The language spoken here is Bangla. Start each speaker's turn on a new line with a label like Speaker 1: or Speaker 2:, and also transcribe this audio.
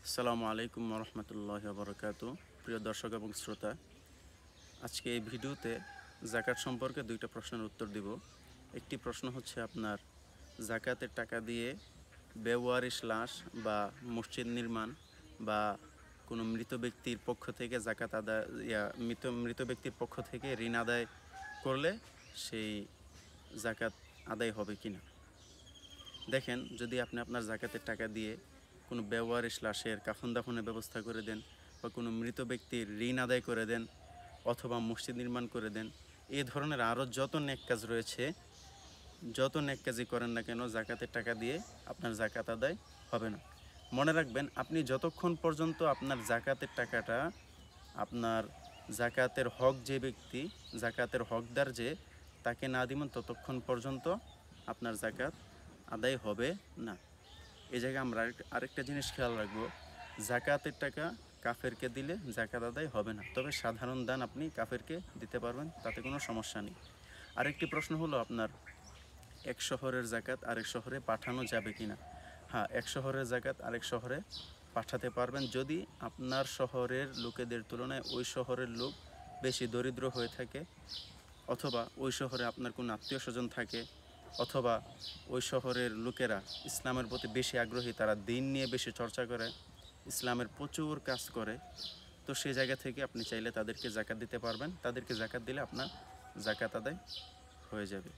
Speaker 1: আসসালামু আলাইকুম রহমতুল্লাহ বরকাত। প্রিয় দর্শক এবং শ্রোতা, আজকে এই ভিডিওতে জাকাত সম্পর্কে দুইটা প্রশ্নের উত্তর দিব। একটি প্রশ্ন হচ্ছে আপনার জাকাতের টাকা দিয়ে বেওয়ারিশ লাশ বা মসজিদ নির্মাণ বা কোনো মৃত ব্যক্তির পক্ষ থেকে জাকাত আদায় মৃত ব্যক্তির পক্ষ থেকে ঋণ আদায় করলে সেই জাকাত আদায় হবে কিনা। দেখেন, যদি আপনি আপনার জাকাতের টাকা দিয়ে কোনো বেওয়ারিশ লাশের কাফন দাফনের ব্যবস্থা করে দেন বা কোনো মৃত ব্যক্তির ঋণ আদায় করে দেন অথবা মসজিদ নির্মাণ করে দেন, এই ধরনের আরও যত নেক কাজ রয়েছে, যত নেক কাজই করেন না কেন জাকাতের টাকা দিয়ে আপনার জাকাত আদায় হবে না। মনে রাখবেন, আপনি যতক্ষণ পর্যন্ত আপনার জাকাতের টাকাটা আপনার জাকাতের হক যে ব্যক্তি, জাকাতের হকদার যে, তাকে না দিবেন ততক্ষণ পর্যন্ত আপনার জাকাত আদায় হবে না। এই জায়গায় আমরা আরেকটা জিনিস খেয়াল রাখবো, জাকাতের টাকা কাফেরকে দিলে জাকাত আদায় হবে না, তবে সাধারণ দান আপনি কাফেরকে দিতে পারবেন, তাতে কোনো সমস্যা নেই। আরেকটি প্রশ্ন হলো আপনার এক শহরের জাকাত আরেক শহরে পাঠানো যাবে কি না। হ্যাঁ, এক শহরের জাকাত আরেক শহরে পাঠাতে পারবেন যদি আপনার শহরের লোকেদের তুলনায় ওই শহরের লোক বেশি দরিদ্র হয়ে থাকে, অথবা ওই শহরে আপনার কোনো আত্মীয় স্বজন থাকে, অথবা ওই শহরের লোকেরা ইসলামের প্রতি বেশি আগ্রহী, তারা দিন নিয়ে বেশি চর্চা করে, ইসলামের প্রচুর কাজ করে। তো সেই জায়গা থেকে আপনি চাইলে তাদেরকে জাকাত দিতে পারবেন, তাদেরকে জাকাত দিলে আপনার জাকাত আদায় হয়ে যাবে।